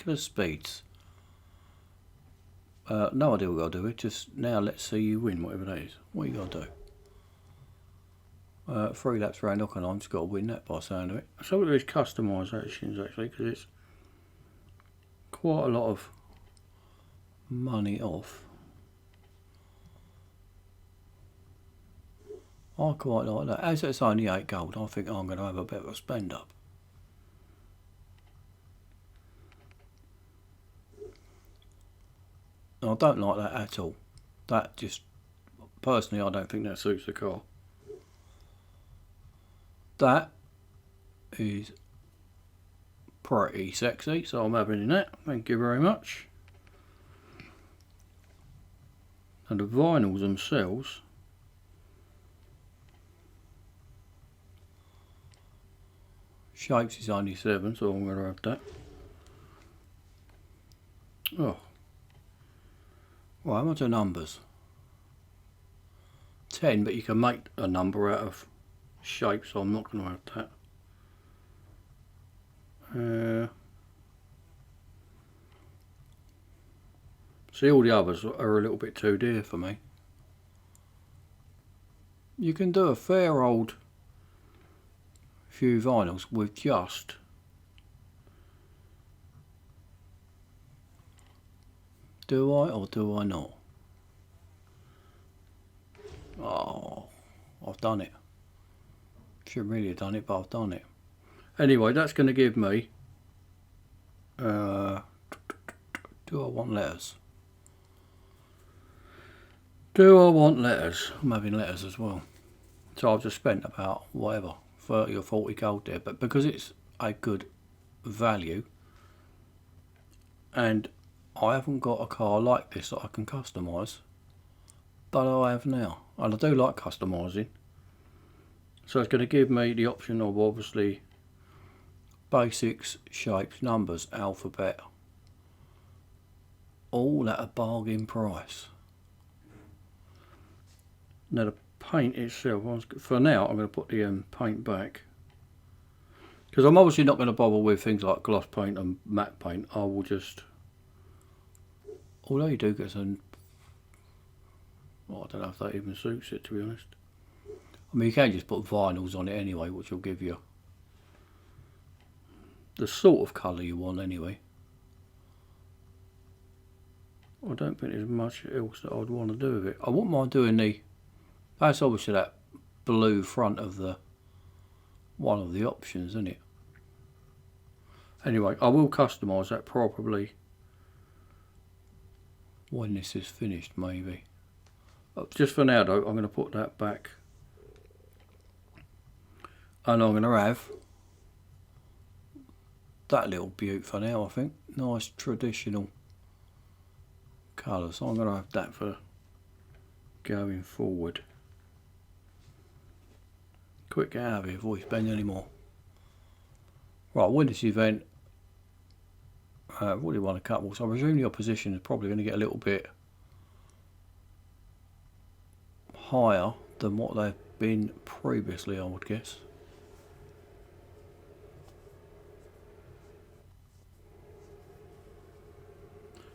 ridiculous speeds. No idea what I'll do. It just now let's see you win, whatever that is. What you gotta do? 3 laps around Hockenheim, just got to win that by the sound of it. So look at these customisations actually, because it's quite a lot of money off. I quite like that. As it's only 8 gold, I think I'm going to have a bit of a spend up. I don't like that at all. That just, personally, I don't think that suits the car. That is pretty sexy, so I'm having that. Thank you very much. And the vinyls themselves, shapes is only 7, so I'm going to have that. Oh. Well, how much are numbers? 10, but you can make a number out of shape, so I'm not going to have that. See, all the others are a little bit too dear for me. You can do a fair old few vinyls with just do I or do I not? Oh, I've done it. Shouldn't really have done it, but I've done it. Anyway, that's going to give me do I want letters? Do I want letters? I'm having letters as well. So I've just spent about whatever 30 or 40 gold there, but because it's a good value and I haven't got a car like this that I can customise, but I have now, and I do like customising. So it's going to give me the option of obviously basics, shapes, numbers, alphabet, all at a bargain price. Now the paint itself, for now I'm going to put the paint back, because I'm obviously not going to bother with things like gloss paint and matte paint. I will just, although you do get some, well, I don't know if that even suits it, to be honest. I mean, you can just put vinyls on it anyway, which will give you the sort of colour you want anyway. I don't think there's much else that I'd want to do with it. I wouldn't mind doing that's obviously that blue front of the one of the options, isn't it? Anyway, I will customise that probably when this is finished, maybe. But just for now though, I'm going to put that back, and I'm going to have that little beaut for now. I think nice traditional colour, so I'm going to have that for going forward. Quick, get out of here before we spend any more. Right, win this event. Really won a couple, so I presume your position is probably going to get a little bit higher than what they've been previously, I would guess.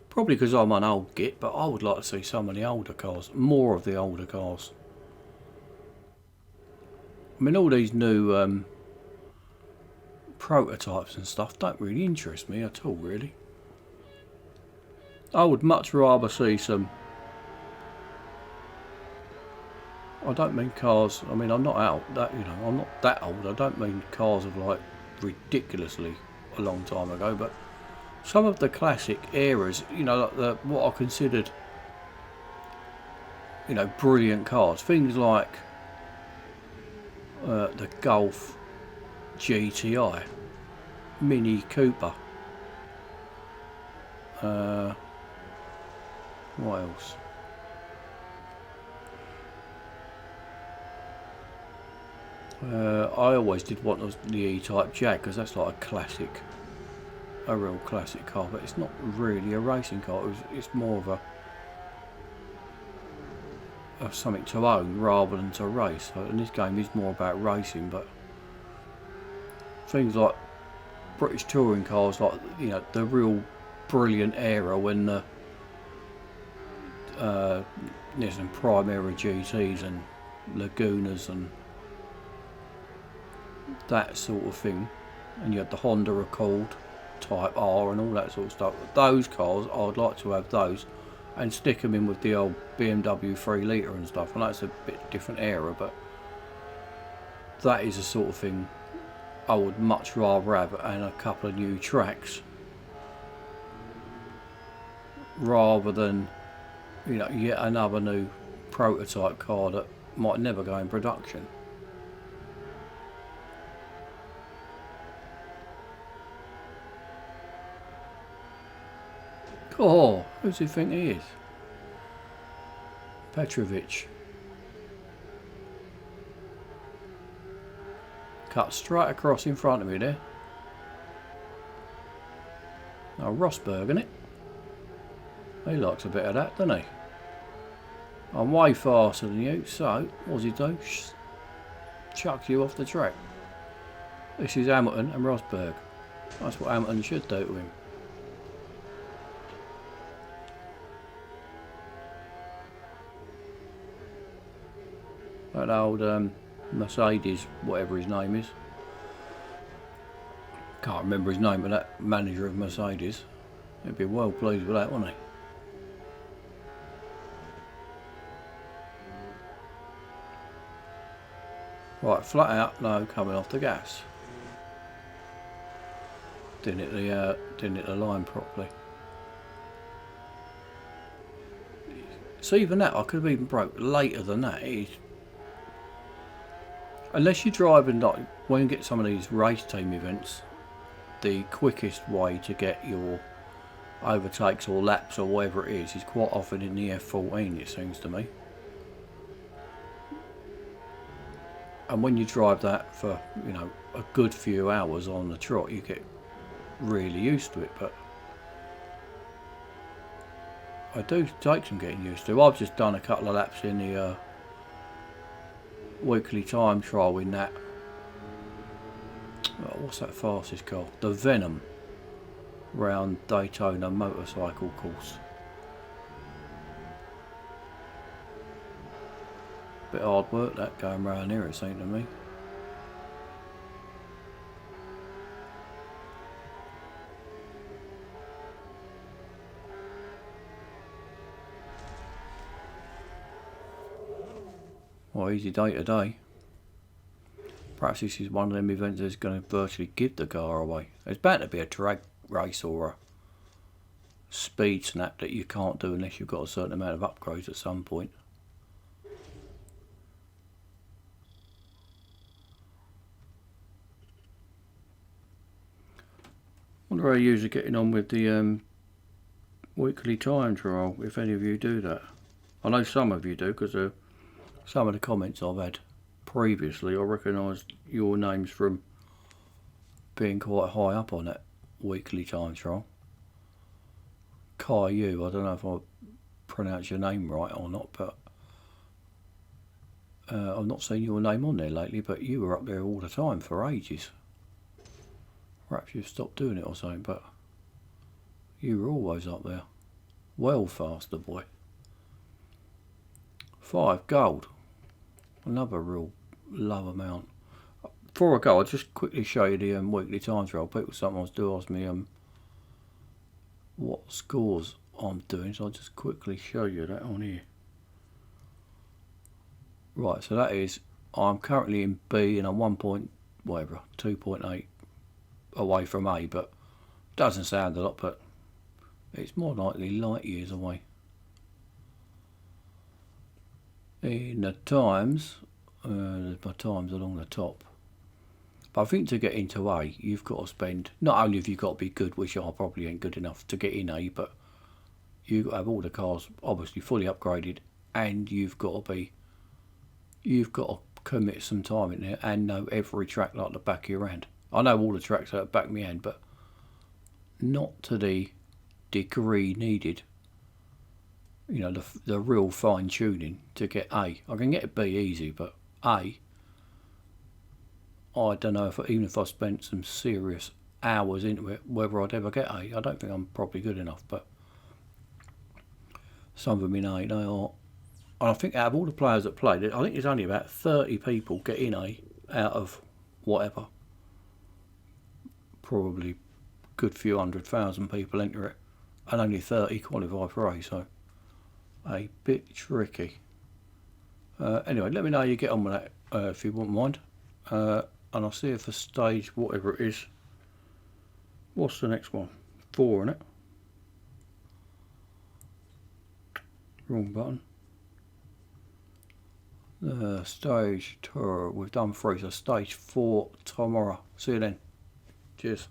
Probably because I'm an old git, but I would like to see some of the older cars, more of the older cars. I mean, all these new prototypes and stuff don't really interest me at all, really. I would much rather see some, I don't mean cars, I mean, I'm not out that, you know, I'm not that old. I don't mean cars of like ridiculously a long time ago, but some of the classic eras, you know, like what I considered, you know, brilliant cars. Things like the Golf GTI, Mini Cooper. What else? I always did want the E-Type Jag, because that's like a classic, a real classic car, but it's not really a racing car. It's more of something to own rather than to race. So, and this game is more about racing, but things like British touring cars, like, you know, the real brilliant era when the there's some prime era GTs and Lagunas and that sort of thing, and you had the Honda Accord Type R and all that sort of stuff. Those cars, I'd like to have those and stick them in with the old BMW 3 litre and stuff. And that's a bit different era, but that is the sort of thing I would much rather have, and a couple of new tracks rather than, you know, yet another new prototype car that might never go in production. Oh, who does he think he is? Petrovich. Cut straight across in front of me there. Oh, Rosberg, isn't it? He likes a bit of that, doesn't he? I'm way faster than you, so what does he do? Chuck you off the track. This is Hamilton and Rosberg. That's what Hamilton should do to him. That old Mercedes, whatever his name is. Can't remember his name, but that manager of Mercedes. He'd be well pleased with that, wouldn't he? Right, flat out, no, coming off the gas. Didn't hit the line properly. So even that, I could have even broke later than that. Unless you're driving, like when you get some of these race team events, the quickest way to get your overtakes or laps or whatever it is quite often in the F14, it seems to me. And when you drive that for, you know, a good few hours on the trot, you get really used to it. But I do take some getting used to. I've just done a couple of laps in the weekly time trial in that. Oh, what's that fastest car? The Venom round Daytona motorcycle course. Bit hard work that going round here, it seemed to me. Well, easy day today. Perhaps this is one of them events that's going to virtually give the car away. There's bound to be a drag race or a speed snap that you can't do unless you've got a certain amount of upgrades at some point. Wonder how you are getting on with the weekly time trial, if any of you do that. I know some of you do, because some of the comments I've had previously, I recognised your names from being quite high up on that weekly time trial. Caillou, I don't know if I pronounce your name right or not, but I've not seen your name on there lately, but you were up there all the time for ages. Perhaps you've stopped doing it or something, but you were always up there. Well faster, boy. 5 gold. Another real low amount. Before I go, I'll just quickly show you the weekly time trial. People sometimes do ask me what scores I'm doing, so I'll just quickly show you that on here. Right, so that is, I'm currently in B and I'm 2.8 away from A, but doesn't sound a lot, but it's more likely light years away. In the times, there's my times along the top. But I think to get into A, you've got to spend, not only have you got to be good, which I probably ain't good enough to get in A, but you've got to have all the cars obviously fully upgraded, and you've got to commit some time in there and know every track like the back of your hand. I know all the tracks at the back of my hand, but not to the degree needed. You know, the real fine tuning to get A. I can get a B easy, but A, I don't know even if I spent some serious hours into it whether I'd ever get A. I don't think I'm probably good enough, but some of them in A, they are. And I think out of all the players that played it, I think there's only about 30 people get in A out of whatever. Probably a good few 100,000 people enter it, and only 30 qualify for A, so a bit tricky. Anyway, let me know how you get on with that if you wouldn't mind. And I'll see if the stage, whatever it is, what's the next one? 4, isn't it? Wrong button. Stage tour, we've done 3, so stage 4 tomorrow. See you then. Cheers.